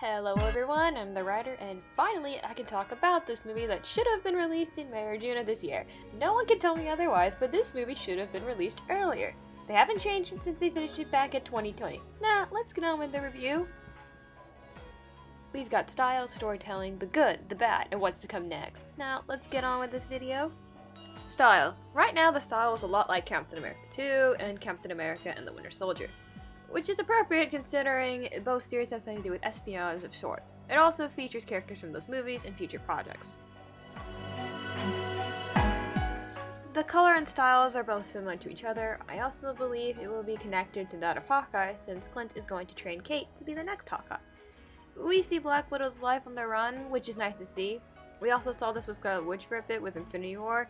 Hello everyone, I'm the writer, and finally I can talk about this movie that should have been released in May or June of this year. No one can tell me otherwise, but this movie should have been released earlier. They haven't changed it since they finished it back at 2020. Now, let's get on with the review. We've got style, storytelling, the good, the bad, and what's to come next. Now, let's get on with this video. Style. Right now the style is a lot like Captain America 2 and Captain America and the Winter Soldier, which is appropriate considering both series have something to do with espionage of sorts. It also features characters from those movies and future projects. The color and styles are both similar to each other. I also believe it will be connected to that of Hawkeye, since Clint is going to train Kate to be the next Hawkeye. We see Black Widow's life on the run, which is nice to see. We also saw this with Scarlet Witch for a bit with Infinity War.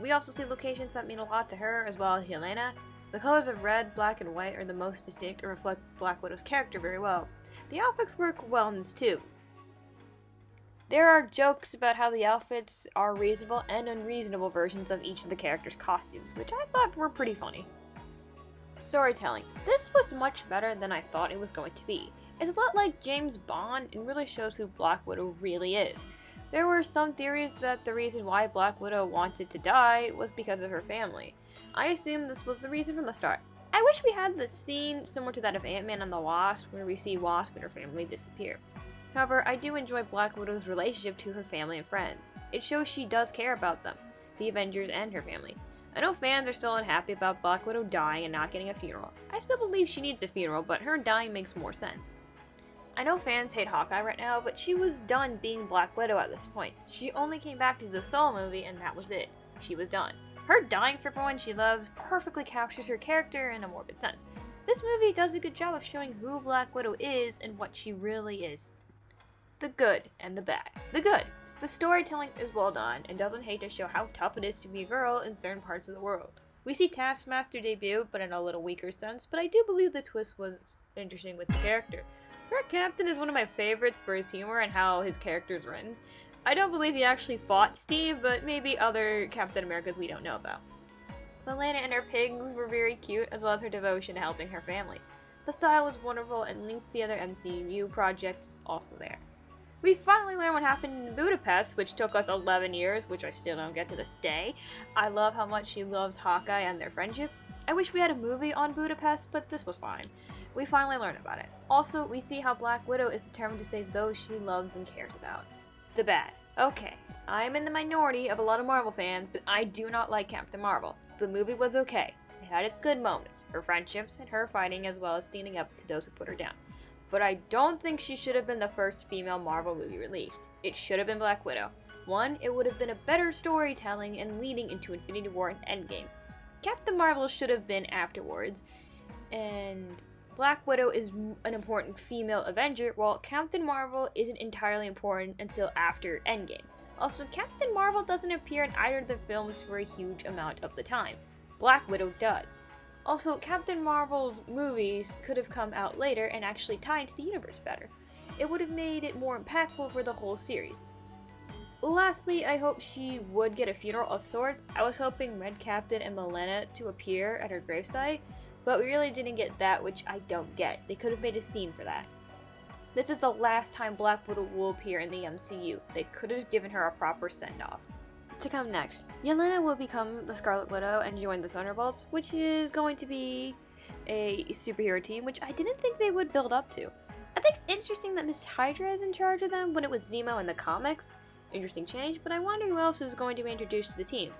We also see locations that mean a lot to her, as well as Yelena. The colors of red, black, and white are the most distinct and reflect Black Widow's character very well. The outfits work well in this too. There are jokes about how the outfits are reasonable and unreasonable versions of each of the characters' costumes, which I thought were pretty funny. Storytelling. This was much better than I thought it was going to be. It's a lot like James Bond and really shows who Black Widow really is. There were some theories that the reason why Black Widow wanted to die was because of her family. I assume this was the reason from the start. I wish we had the scene similar to that of Ant-Man and the Wasp, where we see Wasp and her family disappear. However, I do enjoy Black Widow's relationship to her family and friends. It shows she does care about them, the Avengers and her family. I know fans are still unhappy about Black Widow dying and not getting a funeral. I still believe she needs a funeral, but her dying makes more sense. I know fans hate Hawkeye right now, but she was done being Black Widow at this point. She only came back to do the solo movie and that was it. She was done. Her dying for everyone she loves perfectly captures her character in a morbid sense. This movie does a good job of showing who Black Widow is and what she really is. The good and the bad. The good. The storytelling is well done and doesn't hate to show how tough it is to be a girl in certain parts of the world. We see Taskmaster debut, but in a little weaker sense, but I do believe the twist was interesting with the character. Red Captain is one of my favorites for his humor and how his character is written. I don't believe he actually fought Steve, but maybe other Captain Americas we don't know about. Yelena and her pigs were very cute, as well as her devotion to helping her family. The style was wonderful, and links to the other MCU projects is also there. We finally learned what happened in Budapest, which took us 11 years, which I still don't get to this day. I love how much she loves Hawkeye and their friendship. I wish we had a movie on Budapest, but this was fine. We finally learned about it. Also, we see how Black Widow is determined to save those she loves and cares about. The bad. Okay, I'm in the minority of a lot of Marvel fans, but I do not like Captain Marvel. The movie was okay. It had its good moments, her friendships and her fighting, as well as standing up to those who put her down. But I don't think she should have been the first female Marvel movie released. It should have been Black Widow. One, it would have been a better storytelling and leading into Infinity War and Endgame. Captain Marvel should have been afterwards, and Black Widow is an important female Avenger, while Captain Marvel isn't entirely important until after Endgame. Also, Captain Marvel doesn't appear in either of the films for a huge amount of the time. Black Widow does. Also, Captain Marvel's movies could have come out later and actually tied into the universe better. It would have made it more impactful for the whole series. Lastly, I hope she would get a funeral of sorts. I was hoping Red Captain and Yelena to appear at her gravesite, but we really didn't get that, which I don't get. They could have made a scene for that. This is the last time Black Widow will appear in the MCU. They could have given her a proper send-off. To come next, Yelena will become the Scarlet Widow and join the Thunderbolts, which is going to be a superhero team, which I didn't think they would build up to. I think it's interesting that Miss Hydra is in charge of them when it was Zemo in the comics. Interesting change, but I wonder who else is going to be introduced to the team.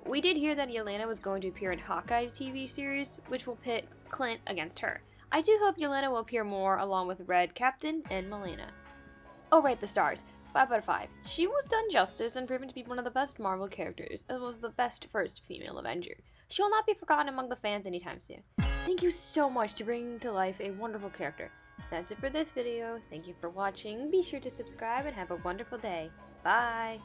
We did hear that Yelena was going to appear in Hawkeye TV series, which will pit Clint against her. I do hope Yelena will appear more along with Red Captain and Yelena. Oh right, the stars. 5 out of 5. She was done justice and proven to be one of the best Marvel characters, as well as the best first female Avenger. She will not be forgotten among the fans anytime soon. Thank you so much for bringing to life a wonderful character. That's it for this video. Thank you for watching. Be sure to subscribe and have a wonderful day. Bye!